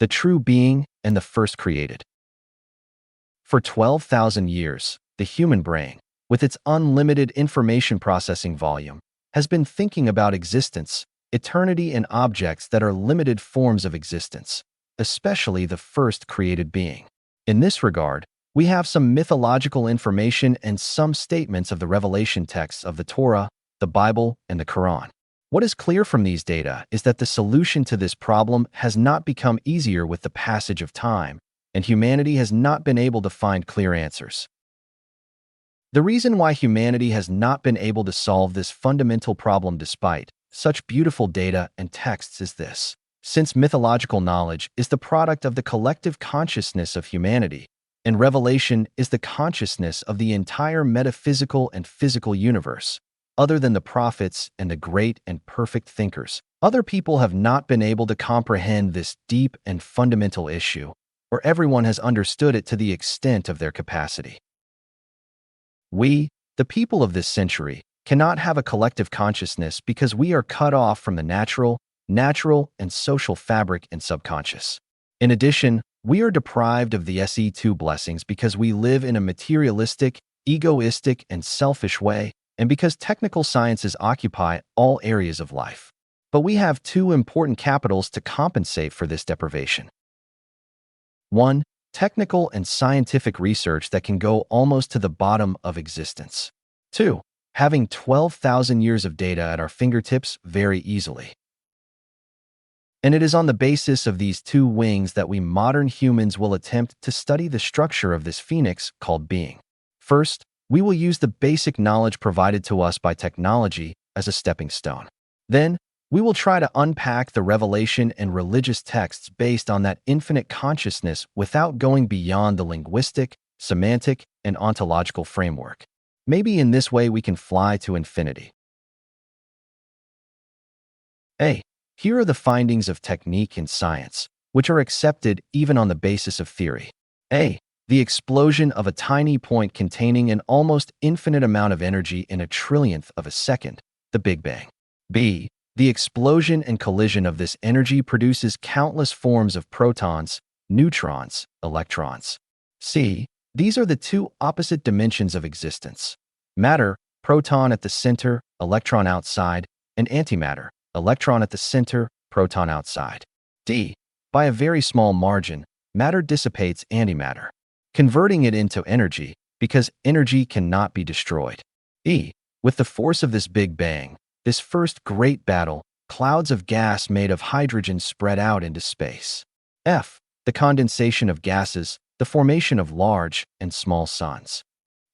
the true being and the first created. For 12,000 years, the human brain, with its unlimited information processing volume, has been thinking about existence, eternity, and objects that are limited forms of existence, especially the first created being. In this regard, we have some mythological information and some statements of the revelation texts of the Torah, the Bible, and the Qur'an. What is clear from these data is that the solution to this problem has not become easier with the passage of time, and humanity has not been able to find clear answers. The reason why humanity has not been able to solve this fundamental problem despite such beautiful data and texts is this. Since mythological knowledge is the product of the collective consciousness of humanity, and revelation is the consciousness of the entire metaphysical and physical universe, other than the prophets and the great and perfect thinkers, other people have not been able to comprehend this deep and fundamental issue, or everyone has understood it to the extent of their capacity. We, the people of this century, cannot have a collective consciousness because we are cut off from the natural, and social fabric and subconscious. In addition, we are deprived of the SE2 blessings because we live in a materialistic, egoistic, and selfish way, and because technical sciences occupy all areas of life. But we have two important capitals to compensate for this deprivation. 1. Technical and scientific research that can go almost to the bottom of existence. 2. Having 12,000 years of data at our fingertips very easily. And it is on the basis of these two wings that we modern humans will attempt to study the structure of this phoenix called being. First, we will use the basic knowledge provided to us by technology as a stepping stone. Then, we will try to unpack the revelation and religious texts based on that infinite consciousness without going beyond the linguistic, semantic, and ontological framework. Maybe in this way we can fly to infinity. A. Here are the findings of technique in science, which are accepted even on the basis of theory. A. The explosion of a tiny point containing an almost infinite amount of energy in a trillionth of a second, the Big Bang. B. The explosion and collision of this energy produces countless forms of protons, neutrons, electrons. C. These are the two opposite dimensions of existence. Matter, proton at the center, electron outside, and antimatter, electron at the center, proton outside. D. By a very small margin, matter dissipates antimatter, converting it into energy, because energy cannot be destroyed. E. With the force of this Big Bang, this first great battle, clouds of gas made of hydrogen spread out into space. F. The condensation of gases, the formation of large and small suns,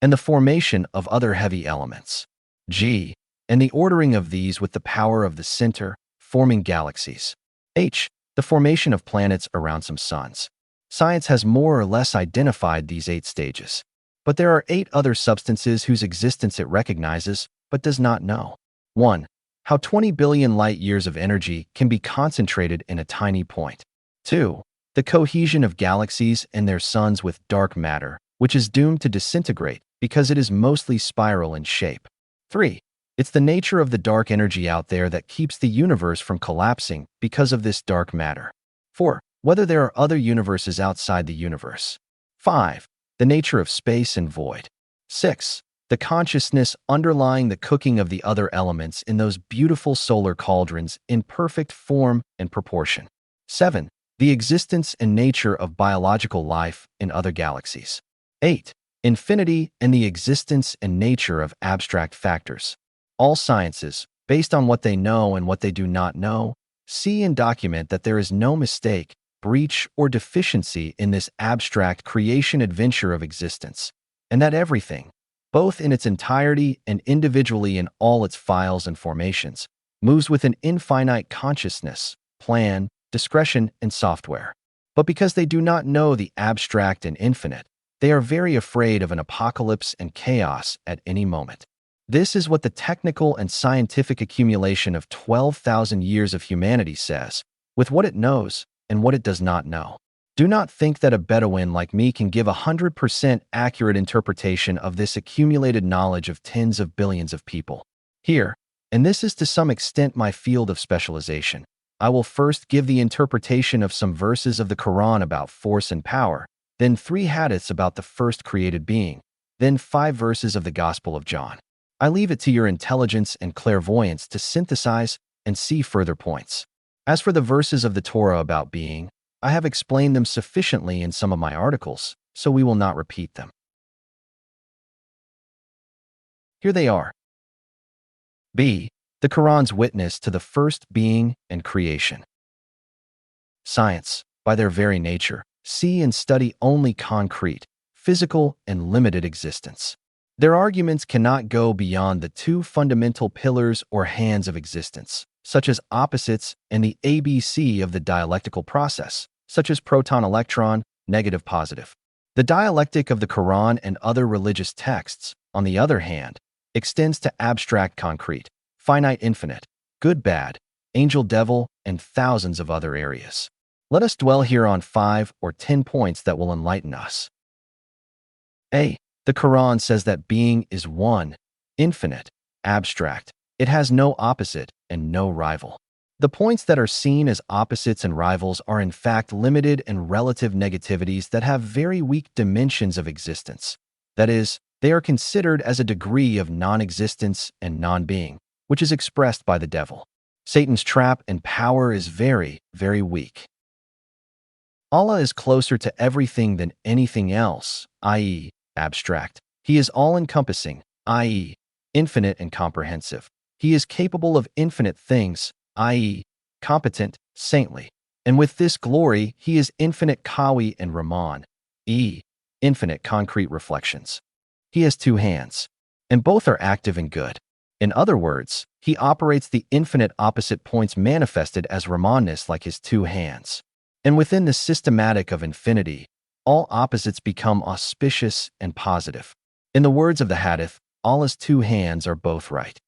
and the formation of other heavy elements. G. And the ordering of these with the power of the center, forming galaxies. H. The formation of planets around some suns. Science has more or less identified these 8 stages. But there are 8 other substances whose existence it recognizes, but does not know. 1. How 20 billion light-years of energy can be concentrated in a tiny point. 2. The cohesion of galaxies and their suns with dark matter, which is doomed to disintegrate because it is mostly spiral in shape. 3. It's the nature of the dark energy out there that keeps the universe from collapsing because of this dark matter. 4. Whether there are other universes outside the universe. 5. The nature of space and void. 6. The consciousness underlying the cooking of the other elements in those beautiful solar cauldrons in perfect form and proportion. 7. The existence and nature of biological life in other galaxies. 8. Infinity and the existence and nature of abstract factors. All sciences, based on what they know and what they do not know, see and document that there is no mistake, breach, or deficiency in this abstract creation adventure of existence, and that everything, both in its entirety and individually in all its files and formations, moves with an infinite consciousness, plan, discretion, and software. But because they do not know the abstract and infinite, they are very afraid of an apocalypse and chaos at any moment. This is what the technical and scientific accumulation of 12,000 years of humanity says, with what it knows and what it does not know. Do not think that a Bedouin like me can give 100% accurate interpretation of this accumulated knowledge of tens of billions of people. Here, and this is to some extent my field of specialization, I will first give the interpretation of some verses of the Quran about force and power, then 3 hadiths about the first created being, then 5 verses of the Gospel of John. I leave it to your intelligence and clairvoyance to synthesize and see further points. As for the verses of the Torah about being, I have explained them sufficiently in some of my articles, so we will not repeat them. Here they are. B. The Quran's witness to the first being and creation. Science, by their very nature, see and study only concrete, physical, and limited existence. Their arguments cannot go beyond the 2 fundamental pillars or hands of existence, such as opposites and the ABC of the dialectical process, such as proton-electron, negative-positive. The dialectic of the Quran and other religious texts, on the other hand, extends to abstract concrete, finite infinite, good-bad, angel-devil, and thousands of other areas. Let us dwell here on 5 or 10 points that will enlighten us. A. The Quran says that being is one, infinite, abstract. It has no opposite and no rival. The points that are seen as opposites and rivals are in fact limited and relative negativities that have very weak dimensions of existence. That is, they are considered as a degree of non-existence and non-being, which is expressed by the devil. Satan's trap and power is very, very weak. Allah is closer to everything than anything else, i.e., abstract. He is all-encompassing, i.e., infinite and comprehensive. He is capable of infinite things, i.e., competent, saintly. And with this glory, he is infinite Kawi and Rahman, infinite concrete reflections. He has 2 hands, and both are active and good. In other words, he operates the infinite opposite points manifested as Rahmanness like his 2 hands. And within the systematic of infinity, all opposites become auspicious and positive. In the words of the hadith, Allah's 2 hands are both right.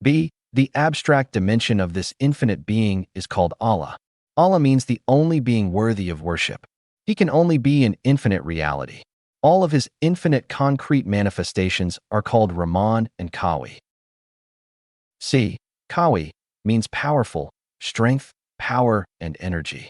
B. The abstract dimension of this infinite being is called Allah. Allah means the only being worthy of worship. He can only be an infinite reality. All of his infinite concrete manifestations are called Rahman and Kawi. C. Kawi means powerful, strength, power, and energy.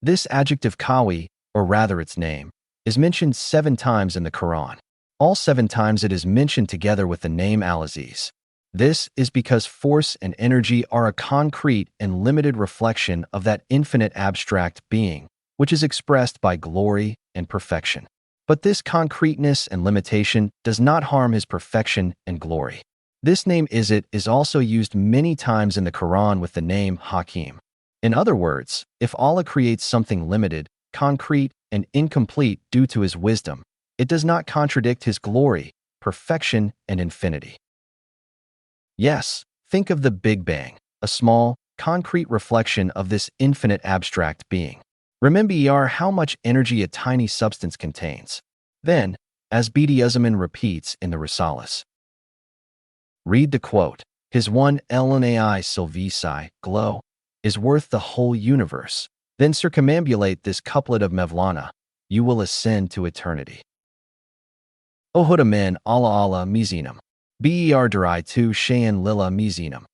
This adjective Kawi, or rather its name, is mentioned 7 times in the Quran. All 7 times it is mentioned together with the name Al-Aziz. This is because force and energy are a concrete and limited reflection of that infinite abstract being, which is expressed by glory and perfection. But this concreteness and limitation does not harm his perfection and glory. This name Izzat is also used many times in the Quran with the name Hakim. In other words, if Allah creates something limited, concrete, and incomplete due to his wisdom, it does not contradict his glory, perfection, and infinity. Yes, think of the Big Bang, a small, concrete reflection of this infinite abstract being. Remember how much energy a tiny substance contains. Then, as Bediuzzaman repeats in the Risalas, read the quote, his one LNAI Silvisi, glow, is worth the whole universe. Then circumambulate this couplet of Mevlana, you will ascend to eternity. O Huda min Allah Allah mizinam. Ber durai tu shayan lila mizinam.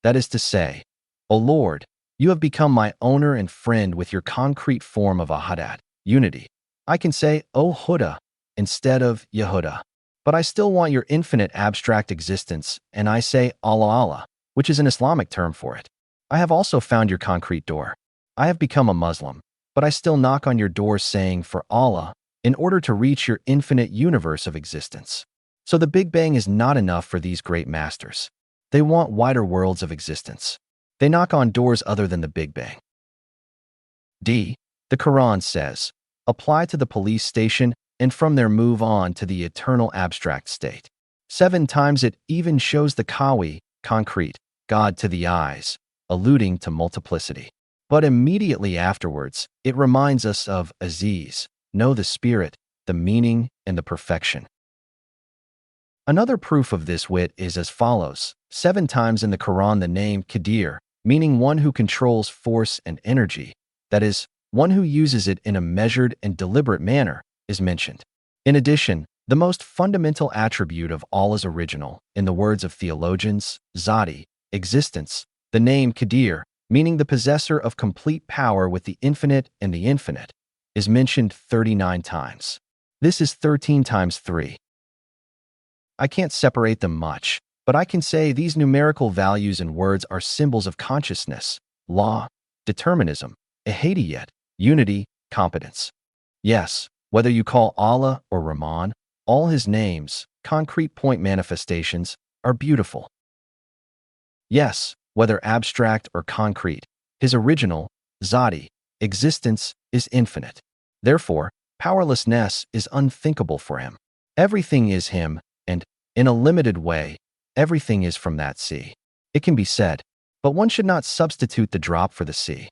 That is to say, O Lord, you have become my owner and friend with your concrete form of Ahadat, unity. I can say, O Huda, instead of Yehuda. But I still want your infinite abstract existence, and I say Allah Allah, which is an Islamic term for it. I have also found your concrete door. I have become a Muslim, but I still knock on your door saying for Allah in order to reach your infinite universe of existence. So the Big Bang is not enough for these great masters. They want wider worlds of existence. They knock on doors other than the Big Bang. D. The Quran says, apply to the police station and from there move on to the eternal abstract state. 7 times it even shows the Kawi, concrete, God to the eyes, alluding to multiplicity. But immediately afterwards, it reminds us of Aziz, know the spirit, the meaning, and the perfection. Another proof of this wit is as follows. 7 times in the Quran the name Qadir, meaning one who controls force and energy, that is, one who uses it in a measured and deliberate manner, is mentioned. In addition, the most fundamental attribute of Allah's original, in the words of theologians, Zati, existence. The name Qadir, meaning the possessor of complete power with the infinite and the infinite, is mentioned 39 times. This is 13 times 3. I can't separate them much, but I can say these numerical values and words are symbols of consciousness, law, determinism, ahadiyat, unity, competence. Yes, whether you call Allah or Rahman, all his names, concrete point manifestations, are beautiful. Yes, whether abstract or concrete, his original, zati, existence is infinite. Therefore, powerlessness is unthinkable for him. Everything is him, and, in a limited way, everything is from that sea. It can be said, but one should not substitute the drop for the sea.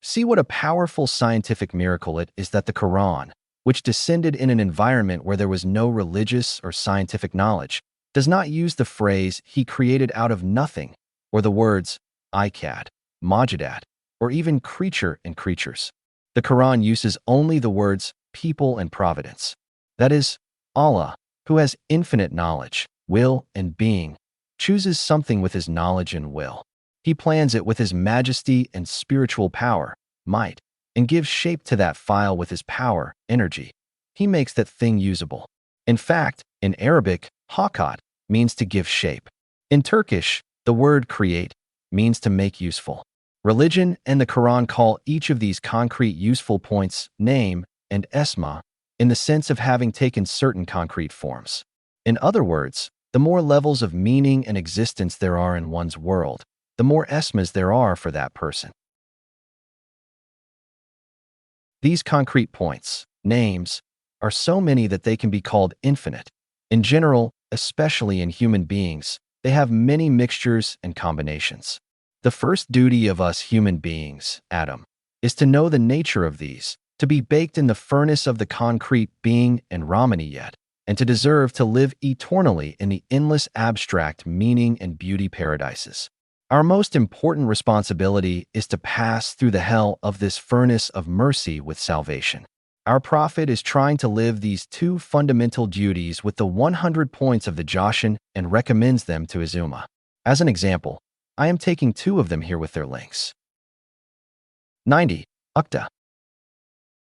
See what a powerful scientific miracle it is that the Qur'an, which descended in an environment where there was no religious or scientific knowledge, does not use the phrase he created out of nothing, or the words ikad, majadat, or even creature and creatures. The Quran uses only the words people and providence. That is, Allah, who has infinite knowledge, will, and being, chooses something with his knowledge and will. He plans it with his majesty and spiritual power, might, and gives shape to that file with his power, energy. He makes that thing usable. In fact, in Arabic, hakat means to give shape. In Turkish, the word create means to make useful. Religion and the Quran call each of these concrete useful points name and esma, in the sense of having taken certain concrete forms. In other words, the more levels of meaning and existence there are in one's world, the more esmas there are for that person. These concrete points, names, are so many that they can be called infinite. In general, especially in human beings, they have many mixtures and combinations. The first duty of us human beings, Adam, is to know the nature of these, to be baked in the furnace of the concrete being and Ramaniyat, and to deserve to live eternally in the endless abstract meaning and beauty paradises. Our most important responsibility is to pass through the hell of this furnace of mercy with salvation. Our prophet is trying to live these two fundamental duties with the 100 points of the Joshan and recommends them to his ummah. As an example, I am taking 2 of them here with their links. 90. Uqta.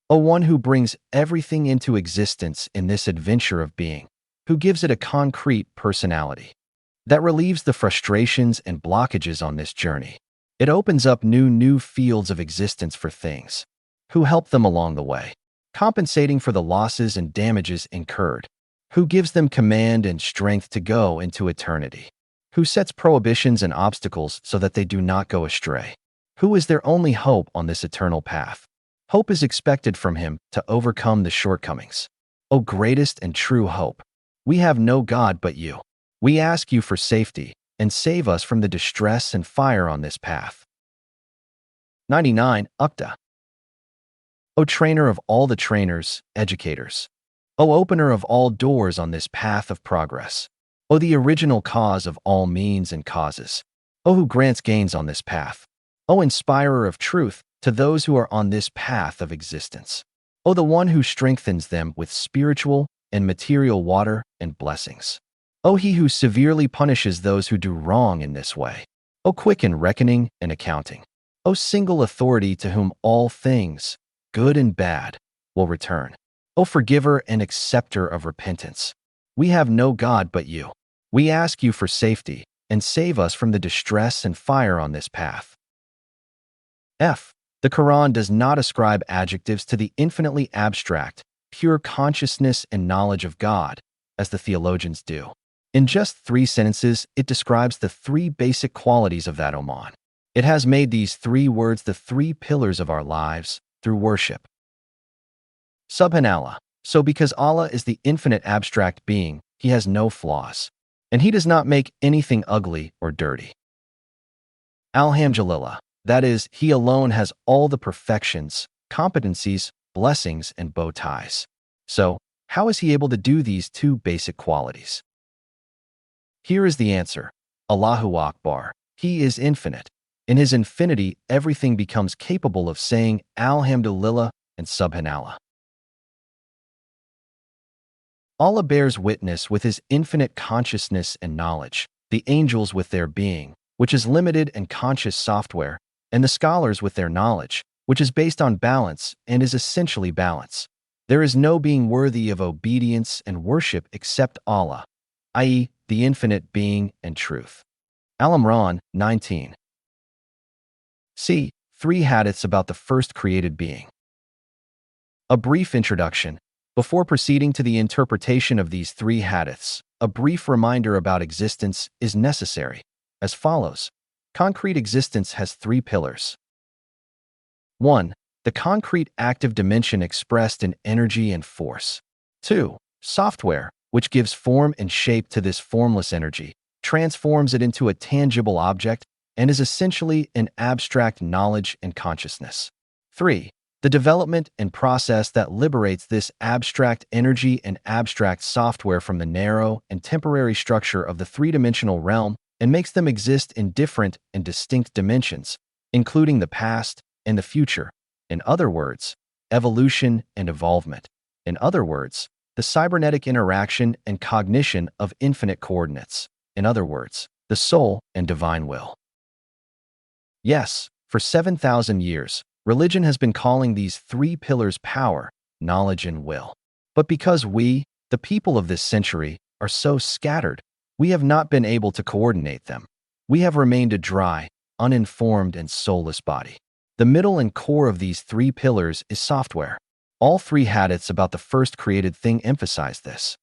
O one who brings everything into existence in this adventure of being, who gives it a concrete personality, that relieves the frustrations and blockages on this journey. It opens up new fields of existence for things, who help them along the way, compensating for the losses and damages incurred, who gives them command and strength to go into eternity, who sets prohibitions and obstacles so that they do not go astray, who is their only hope on this eternal path. Hope is expected from him to overcome the shortcomings. O greatest and true hope, we have no God but you. We ask you for safety and save us from the distress and fire on this path. 99. Uqta. O trainer of all the trainers, educators. O opener of all doors on this path of progress. O the original cause of all means and causes. O who grants gains on this path. O inspirer of truth to those who are on this path of existence. O the one who strengthens them with spiritual and material water and blessings. O he who severely punishes those who do wrong in this way. O quick in reckoning and accounting. O single authority to whom all things, good and bad, will return. O forgiver and acceptor of repentance. We have no God but you. We ask you for safety and save us from the distress and fire on this path. F. The Quran does not ascribe adjectives to the infinitely abstract, pure consciousness and knowledge of God, as the theologians do. In just 3 sentences, it describes the 3 basic qualities of that Oman. It has made these 3 words the 3 pillars of our lives through worship. Subhanallah. So because Allah is the infinite abstract being, he has no flaws, and he does not make anything ugly or dirty. Alhamdulillah. That is, he alone has all the perfections, competencies, blessings, and bow ties. So, how is he able to do these 2 basic qualities? Here is the answer. Allahu Akbar. He is infinite. In his infinity, everything becomes capable of saying Alhamdulillah and Subhanallah. Allah bears witness with his infinite consciousness and knowledge, the angels with their being, which is limited and conscious software, and the scholars with their knowledge, which is based on balance and is essentially balance. There is no being worthy of obedience and worship except Allah, i.e., the infinite being and truth. Al-Imran 19. C. 3 hadiths about the first created being. A brief introduction. Before proceeding to the interpretation of these 3 hadiths, a brief reminder about existence is necessary. As follows. Concrete existence has 3 pillars. 1. The concrete active dimension expressed in energy and force. 2. Software, which gives form and shape to this formless energy, transforms it into a tangible object, and is essentially an abstract knowledge and consciousness. 3. The development and process that liberates this abstract energy and abstract software from the narrow and temporary structure of the 3-dimensional realm and makes them exist in different and distinct dimensions, including the past and the future. In other words, evolution and evolvement. In other words, the cybernetic interaction and cognition of infinite coordinates. In other words, the soul and divine will. Yes, for 7,000 years, religion has been calling these 3 pillars power, knowledge, and will. But because we, the people of this century, are so scattered, we have not been able to coordinate them. We have remained a dry, uninformed, and soulless body. The middle and core of these 3 pillars is software. All 3 hadiths about the first created thing emphasize this.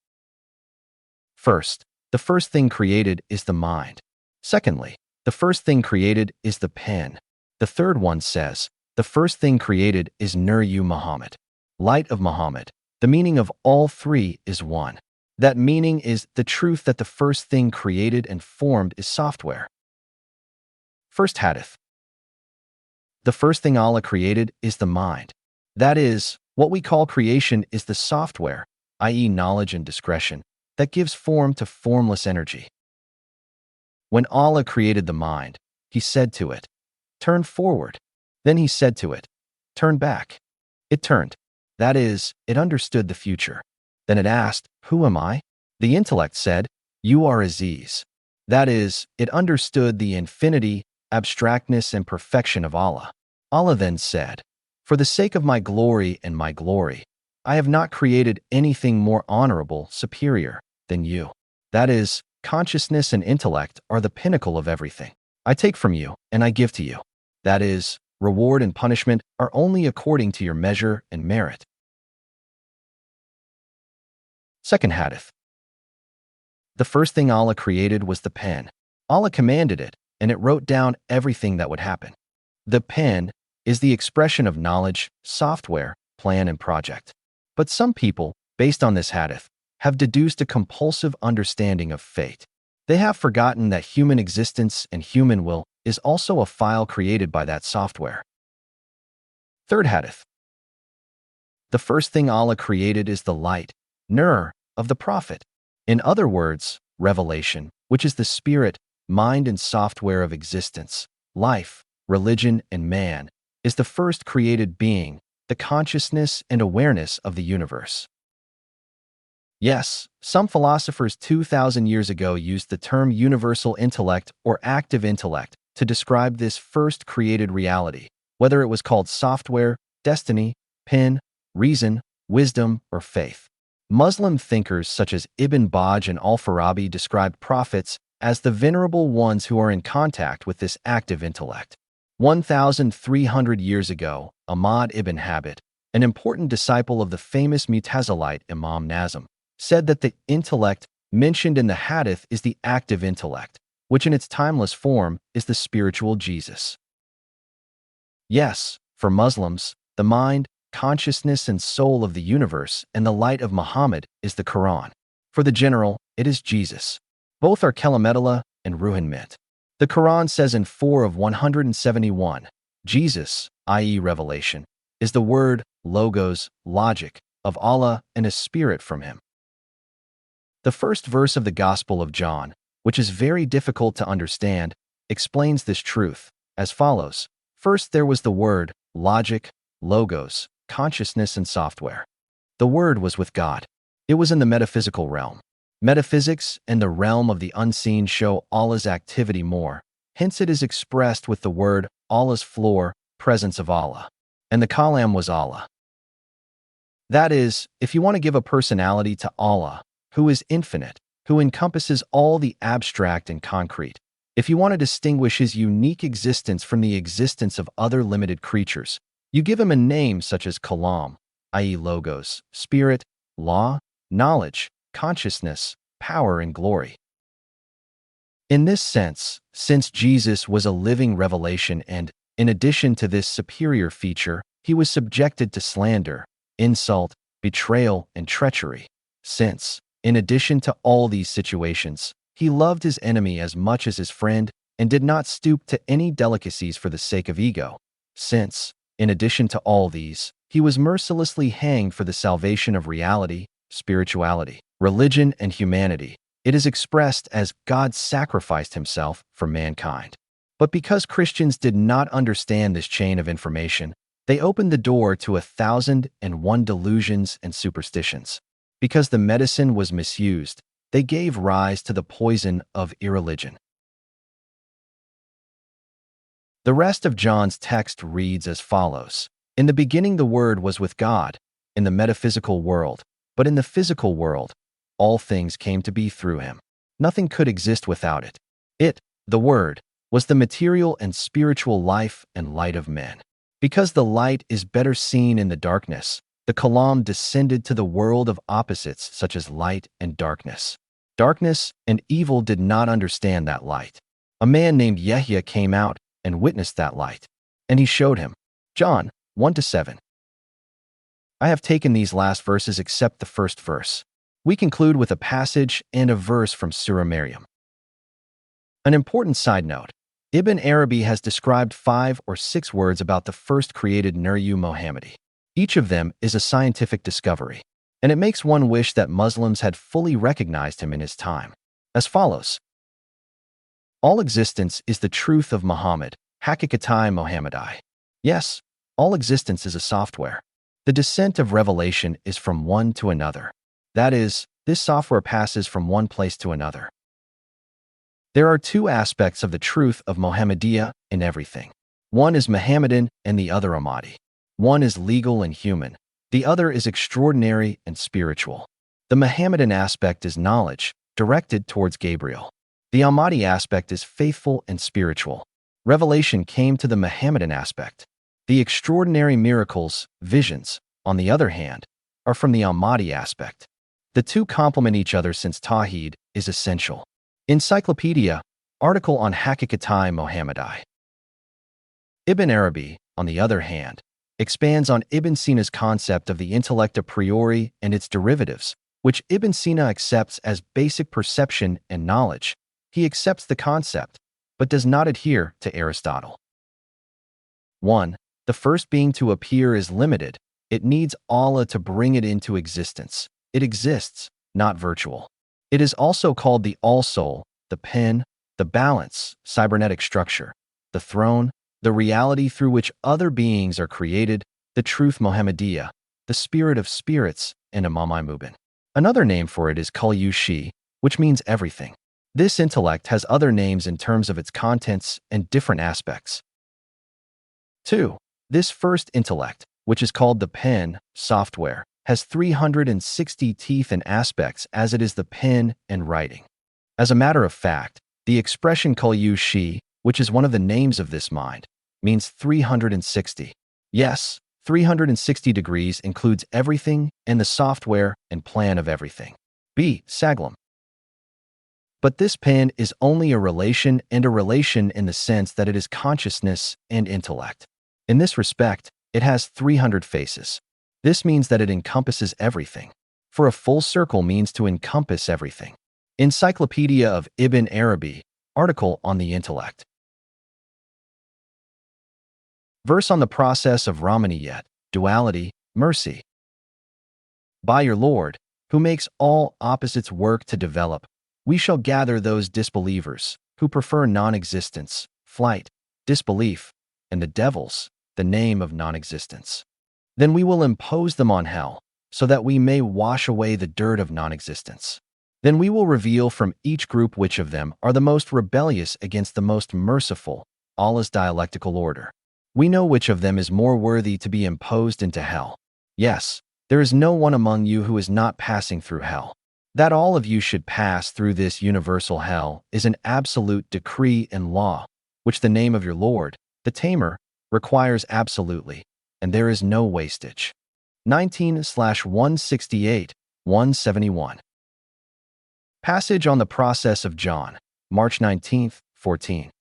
First, the first thing created is the mind. Secondly, the first thing created is the pen. The third one says, the first thing created is Nursi Muhammad, light of Muhammad. The meaning of all 3 is one. That meaning is the truth that the first thing created and formed is software. First hadith. The first thing Allah created is the mind. That is, what we call creation is the software, i.e. knowledge and discretion, that gives form to formless energy. When Allah created the mind, He said to it, "Turn forward." Then He said to it, "Turn back." It turned. That is, it understood the future. Then it asked, "Who am I?" The intellect said, "You are Aziz." That is, it understood the infinity, abstractness, and perfection of Allah. Allah then said, "For the sake of my glory and my glory, I have not created anything more honorable, superior, than you." That is, consciousness and intellect are the pinnacle of everything. I take from you, and I give to you. That is, reward and punishment are only according to your measure and merit. Second hadith. The first thing Allah created was the pen. Allah commanded it, and it wrote down everything that would happen. The pen is the expression of knowledge, software, plan, and project. But some people, based on this hadith, have deduced a compulsive understanding of fate. They have forgotten that human existence and human will is also a file created by that software. Third hadith. The first thing Allah created is the light, Nur, of the Prophet. In other words, revelation, which is the spirit, mind, and software of existence, life, religion, and man, is the first created being, the consciousness and awareness of the universe. Yes, some philosophers 2,000 years ago used the term universal intellect or active intellect to describe this first created reality, whether it was called software, destiny, pen, reason, wisdom, or faith. Muslim thinkers such as Ibn Baj and Al-Farabi described prophets as the venerable ones who are in contact with this active intellect. 1,300 years ago, Ahmad ibn Habit, an important disciple of the famous Mutazilite Imam Nazm, said that the intellect mentioned in the hadith is the active intellect, which in its timeless form is the spiritual Jesus. Yes, for Muslims, the mind, consciousness, and soul of the universe and the light of Muhammad is the Qur'an. For the general, it is Jesus. Both are Kalametullah and Ruhan Mint. The Qur'an says in 4 of 171, Jesus, i.e. revelation, is the word, logos, logic, of Allah and a spirit from Him. The first verse of the Gospel of John, which is very difficult to understand, explains this truth as follows. First there was the word, logic, logos, consciousness, and software. The word was with God. It was in the metaphysical realm. Metaphysics and the realm of the unseen show Allah's activity more. Hence it is expressed with the word Allah's floor, presence of Allah. And the Kalam was Allah. That is, if you want to give a personality to Allah, who is infinite, who encompasses all the abstract and concrete, if you want to distinguish his unique existence from the existence of other limited creatures, you give him a name such as Kalam, i.e. logos, spirit, law, knowledge, consciousness, power, and glory. In this sense, since Jesus was a living revelation and, in addition to this superior feature, he was subjected to slander, insult, betrayal, and treachery, since, in addition to all these situations, he loved his enemy as much as his friend and did not stoop to any delicacies for the sake of ego, since, in addition to all these, he was mercilessly hanged for the salvation of reality, spirituality, religion, and humanity. It is expressed as God sacrificed himself for mankind. But because Christians did not understand this chain of information, they opened the door to 1,001 delusions and superstitions. Because the medicine was misused, they gave rise to the poison of irreligion. The rest of John's text reads as follows. In the beginning the Word was with God, in the metaphysical world, but in the physical world, all things came to be through him. Nothing could exist without it. It, the Word, was the material and spiritual life and light of men. Because the light is better seen in the darkness, the Kalam descended to the world of opposites such as light and darkness. Darkness and evil did not understand that light. A man named Yahya came out and witnessed that light, and he showed him. John 1-7. I have taken these last verses except the first verse. We conclude with a passage and a verse from Surah Maryam. An important side note. Ibn Arabi has described 5 or 6 words about the first created Nursi Mohammadi. Each of them is a scientific discovery, and it makes one wish that Muslims had fully recognized him in his time. As follows. All existence is the truth of Muhammad, Hakikatai Mohammadi. Yes, all existence is a software. The descent of revelation is from one to another. That is, this software passes from one place to another. There are 2 aspects of the truth of Muhammadiyah in everything. One is Muhammadan and the other Ahmadi. One is legal and human. The other is extraordinary and spiritual. The Muhammadan aspect is knowledge, directed towards Gabriel. The Ahmadi aspect is faithful and spiritual. Revelation came to the Muhammadan aspect. The extraordinary miracles, visions, on the other hand, are from the Ahmadi aspect. The 2 complement each other since Tawheed is essential. Encyclopedia, article on Hakikatai Mohammadi. Ibn Arabi, on the other hand, expands on Ibn Sina's concept of the intellect a priori and its derivatives, which Ibn Sina accepts as basic perception and knowledge. He accepts the concept, but does not adhere to Aristotle. 1. The first being to appear is limited. It needs Allah to bring it into existence. It exists, not virtual. It is also called the All-Soul, the Pen, the Balance, cybernetic structure, the Throne, the reality through which other beings are created, the Truth Muhammadiyah, the Spirit of Spirits, and Imam Mubin. Another name for it is Kul-Yushi, which means everything. This intellect has other names in terms of its contents and different aspects. 2. This first intellect, which is called the Pen, software, has 360 teeth and aspects as it is the pen and writing. As a matter of fact, the expression Kul-Yushi, which is one of the names of this mind, means 360. Yes, 360 degrees includes everything and the software and plan of everything. B. Saglam. But this pen is only a relation and a relation in the sense that it is consciousness and intellect. In this respect, it has 300 faces. This means that it encompasses everything. For a full circle means to encompass everything. Encyclopedia of Ibn Arabi, article on the intellect. Verse on the process of Rahmaniyat, duality, mercy. By your Lord, who makes all opposites work to develop, we shall gather those disbelievers who prefer non-existence, flight, disbelief, and the devils, the name of non-existence. Then we will impose them on hell, so that we may wash away the dirt of non-existence. Then we will reveal from each group which of them are the most rebellious against the most merciful, Allah's dialectical order. We know which of them is more worthy to be imposed into hell. Yes, there is no one among you who is not passing through hell. That all of you should pass through this universal hell is an absolute decree and law, which the name of your Lord, the Tamer, requires absolutely, and there is no wastage. 19/168, 171. Passage on the process of John, March 19, 14.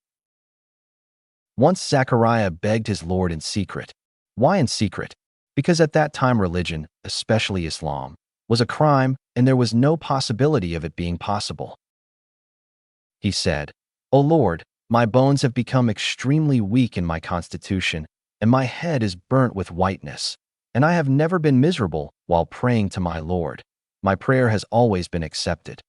Once Zechariah begged his Lord in secret. Why in secret? Because at that time religion, especially Islam, was a crime and there was no possibility of it being possible. He said, "O Lord, my bones have become extremely weak in my constitution, and my head is burnt with whiteness, and I have never been miserable while praying to my Lord. My prayer has always been accepted."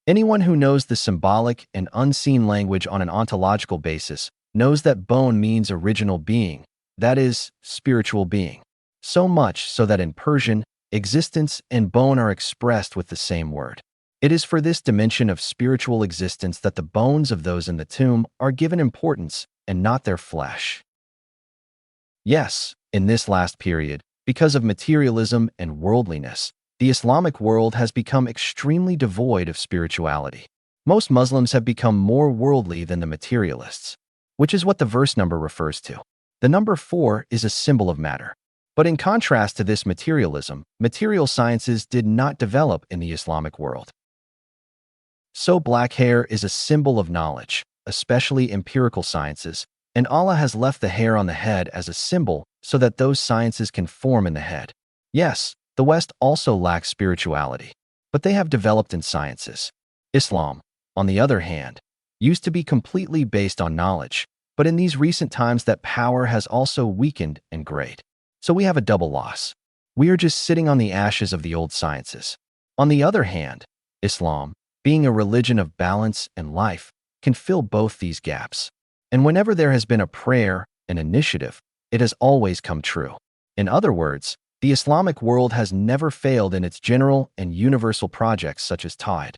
Anyone who knows the symbolic and unseen language on an ontological basis knows that bone means original being, that is, spiritual being. So much so that in Persian, existence and bone are expressed with the same word. It is for this dimension of spiritual existence that the bones of those in the tomb are given importance and not their flesh. Yes, in this last period, because of materialism and worldliness, the Islamic world has become extremely devoid of spirituality. Most Muslims have become more worldly than the materialists, which is what the verse number refers to. The number 4 is a symbol of matter. But in contrast to this materialism, material sciences did not develop in the Islamic world. So black hair is a symbol of knowledge, especially empirical sciences, and Allah has left the hair on the head as a symbol so that those sciences can form in the head. Yes, the West also lacks spirituality, but they have developed in sciences. Islam, on the other hand, used to be completely based on knowledge, but in these recent times that power has also weakened and grayed. So we have a double loss. We are just sitting on the ashes of the old sciences. On the other hand, Islam, being a religion of balance and life, can fill both these gaps. And whenever there has been a prayer, an initiative, it has always come true. In other words, the Islamic world has never failed in its general and universal projects such as Tide.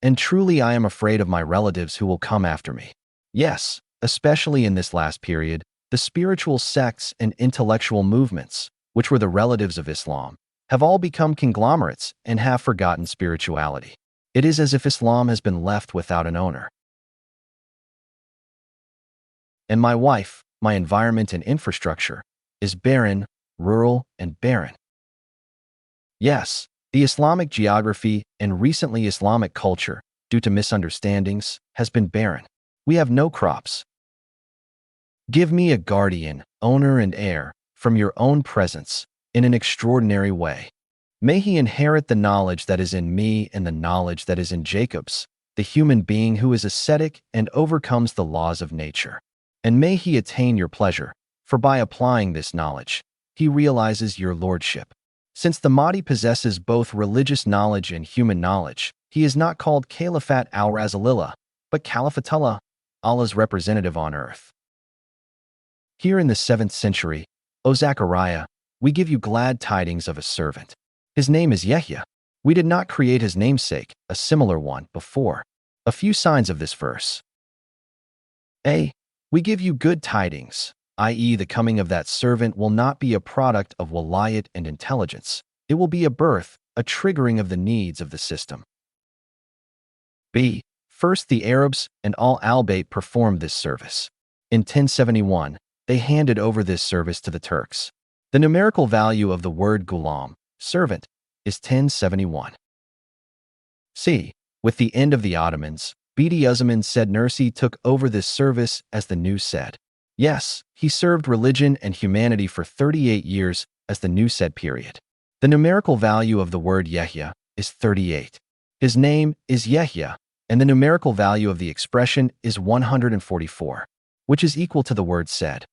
And truly I am afraid of my relatives who will come after me. Yes, especially in this last period, the spiritual sects and intellectual movements, which were the relatives of Islam, have all become conglomerates and have forgotten spirituality. It is as if Islam has been left without an owner. And my wife, my environment and infrastructure, is barren, rural, and barren. Yes, the Islamic geography and recently Islamic culture, due to misunderstandings, has been barren. We have no crops. Give me a guardian, owner and heir, from your own presence, in an extraordinary way. May he inherit the knowledge that is in me and the knowledge that is in Jacob's, the human being who is ascetic and overcomes the laws of nature. And may he attain your pleasure, for by applying this knowledge, he realizes your lordship. Since the Mahdi possesses both religious knowledge and human knowledge, he is not called Caliphate al-Rasulillah, but Caliphatullah, Allah's representative on earth. Here in the 7th century, O Zechariah, we give you glad tidings of a servant. His name is Yahya. We did not create his namesake, a similar one, before. A few signs of this verse. A. We give you good tidings, i.e. the coming of that servant will not be a product of walayat and intelligence. It will be a birth, a triggering of the needs of the system. B. First the Arabs and al-Bayt performed this service. In 1071, they handed over this service to the Turks. The numerical value of the word gulam, servant, is 1071. C. With the end of the Ottomans, Bediuzzaman said Nursi took over this service as the news said. Yes, he served religion and humanity for 38 years as the news said period. The numerical value of the word Yahya is 38. His name is Yahya, and the numerical value of the expression is 144, which is equal to the word said.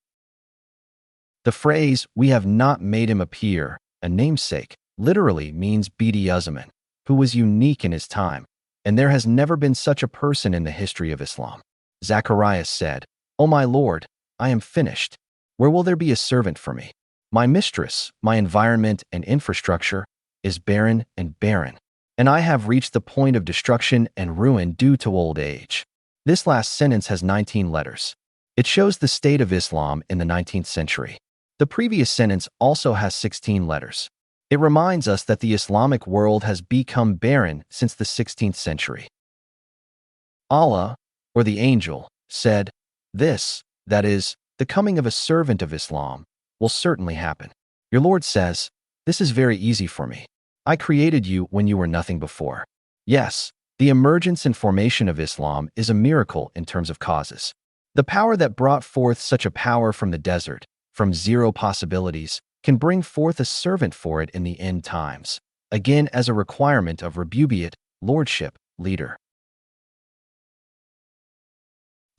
The phrase, we have not made him appear, a namesake, literally means Bediuzzaman, who was unique in his time, and there has never been such a person in the history of Islam. Zacharias said, O my Lord, I am finished. Where will there be a servant for me? My mistress, my environment and infrastructure, is barren and barren. and I have reached the point of destruction and ruin due to old age. This last sentence has 19 letters. It shows the state of Islam in the 19th century. The previous sentence also has 16 letters. It reminds us that the Islamic world has become barren since the 16th century. Allah, or the angel, said, "This, that is, the coming of a servant of Islam, will certainly happen." Your Lord says, "This is very easy for me. I created you when you were nothing before." Yes, the emergence and formation of Islam is a miracle in terms of causes. The power that brought forth such a power from the desert, from zero possibilities, can bring forth a servant for it in the end times, again as a requirement of rebubiate, lordship, leader.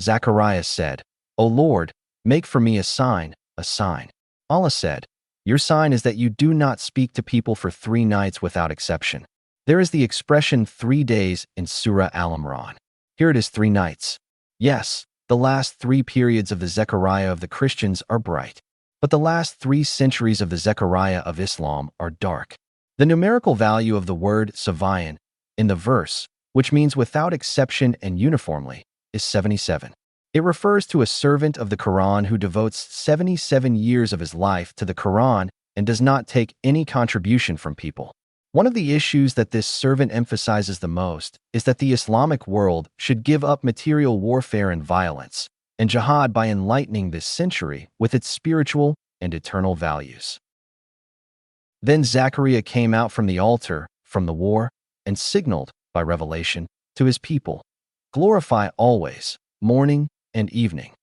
Zacharias said, "O Lord, make for me a sign, a sign." Allah said, "Your sign is that you do not speak to people for 3 nights without exception." There is the expression 3 days in Surah Al-Imran. Here it is 3 nights. Yes, the last 3 periods of the Zechariah of the Christians are bright, but the last 3 centuries of the Zechariah of Islam are dark. The numerical value of the word Savian in the verse, which means without exception and uniformly, is 77. It refers to a servant of the Qur'an who devotes 77 years of his life to the Qur'an and does not take any contribution from people. One of the issues that this servant emphasizes the most is that the Islamic world should give up material warfare and violence and jihad by enlightening this century with its spiritual and eternal values. Then Zachariah came out from the altar, from the war, and signaled, by revelation, to his people, "Glorify always, morning and evening."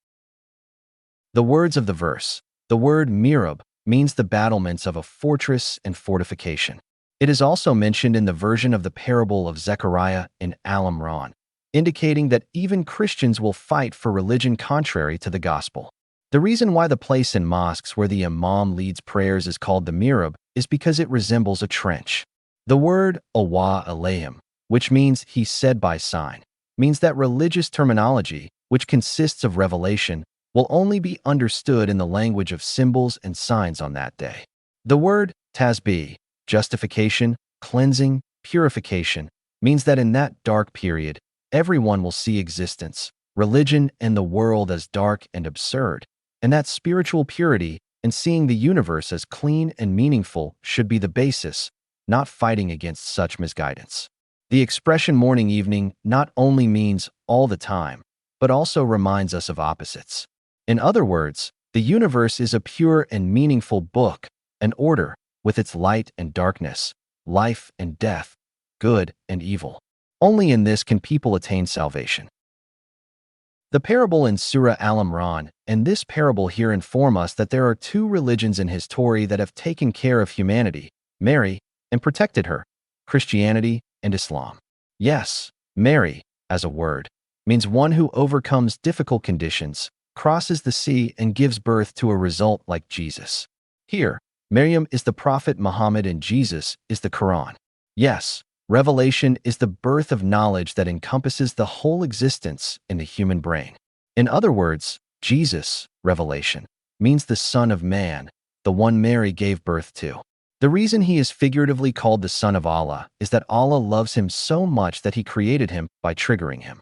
The words of the verse, the word mirab, means the battlements of a fortress and fortification. It is also mentioned in the version of the parable of Zechariah in Al-Imran, indicating that even Christians will fight for religion contrary to the gospel. The reason why the place in mosques where the imam leads prayers is called the mirab is because it resembles a trench. The word awa alayhim, which means he said by sign, means that religious terminology, which consists of revelation, will only be understood in the language of symbols and signs on that day. The word tasbih, justification, cleansing, purification, means that in that dark period, everyone will see existence, religion, and the world as dark and absurd, and that spiritual purity and seeing the universe as clean and meaningful should be the basis, not fighting against such misguidance. The expression morning evening not only means all the time, but also reminds us of opposites. In other words, the universe is a pure and meaningful book, an order, with its light and darkness, life and death, good and evil. Only in this can people attain salvation. The parable in Surah Al-Imran and this parable here inform us that there are 2 religions in history that have taken care of humanity, Mary, and protected her, Christianity and Islam. Yes, Mary, as a word, means one who overcomes difficult conditions, crosses the sea, and gives birth to a result like Jesus. Here, Maryam is the Prophet Muhammad and Jesus is the Quran. Yes, revelation is the birth of knowledge that encompasses the whole existence in the human brain. In other words, Jesus, revelation, means the Son of Man, the one Mary gave birth to. The reason he is figuratively called the Son of Allah is that Allah loves him so much that he created him by triggering him.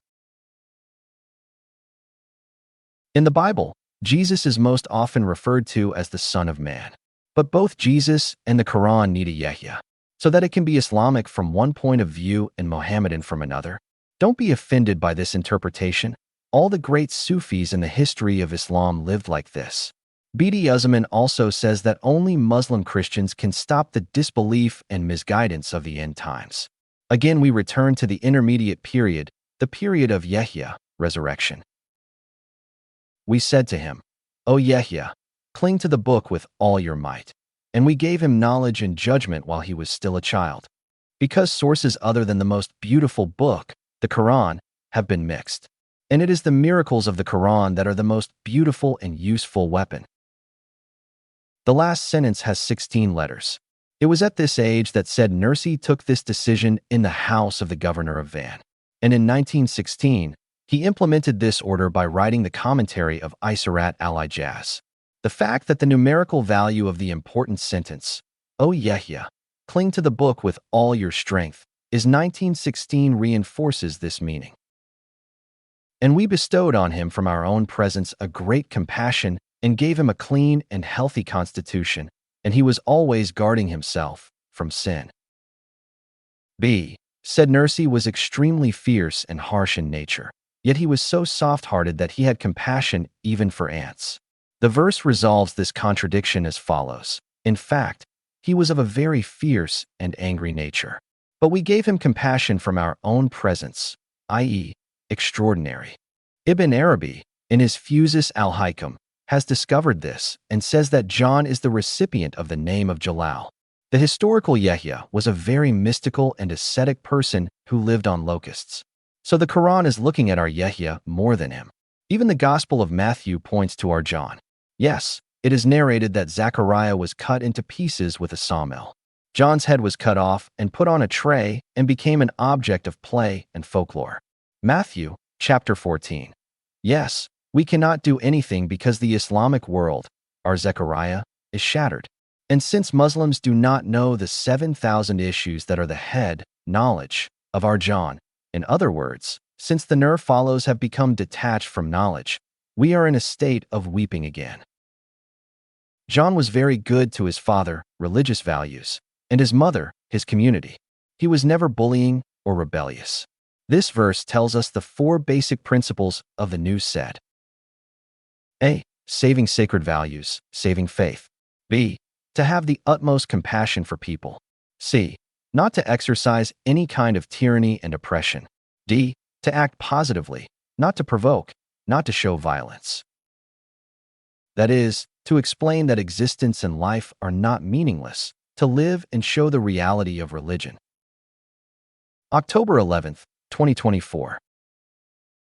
In the Bible, Jesus is most often referred to as the Son of Man. But both Jesus and the Quran need a Yahya, so that it can be Islamic from one point of view and Mohammedan from another. Don't be offended by this interpretation. All the great Sufis in the history of Islam lived like this. Bediuzzaman also says that only Muslim Christians can stop the disbelief and misguidance of the end times. Again, we return to the intermediate period, the period of Yahya, resurrection. We said to him, "O Yahya, cling to the book with all your might." And we gave him knowledge and judgment while he was still a child. Because sources other than the most beautiful book, the Quran, have been mixed. And it is the miracles of the Quran that are the most beautiful and useful weapon. The last sentence has 16 letters. It was at this age that said Nursi took this decision in the house of the governor of Van. And in 1916, he implemented this order by writing the commentary of Isarat al-Ijaz. The fact that the numerical value of the important sentence, "O Yahya, cling to the book with all your strength," is 1916 reinforces this meaning. And we bestowed on him from our own presence a great compassion and gave him a clean and healthy constitution, and he was always guarding himself from sin. B. Said Nursi was extremely fierce and harsh in nature, yet he was so soft-hearted that he had compassion even for ants. The verse resolves this contradiction as follows. In fact, he was of a very fierce and angry nature. But we gave him compassion from our own presence, i.e., extraordinary. Ibn Arabi, in his Fusus al-Hikam, has discovered this and says that John is the recipient of the name of Jalal. The historical Yahya was a very mystical and ascetic person who lived on locusts. So the Quran is looking at our Yahya more than him. Even the Gospel of Matthew points to our John. Yes, it is narrated that Zechariah was cut into pieces with a sawmill. John's head was cut off and put on a tray and became an object of play and folklore. Matthew, chapter 14. Yes, we cannot do anything because the Islamic world, our Zechariah, is shattered. And since Muslims do not know the 7,000 issues that are the head, knowledge, of our John, in other words, since the Nur follows have become detached from knowledge, we are in a state of weeping again. John was very good to his father, religious values, and his mother, his community. He was never bullying or rebellious. This verse tells us the 4 basic principles of the new set. A. Saving sacred values, saving faith. B. To have the utmost compassion for people. C. Not to exercise any kind of tyranny and oppression. D. To act positively, not to provoke, not to show violence. That is, to explain that existence and life are not meaningless, to live and show the reality of religion. October 11th, 2024.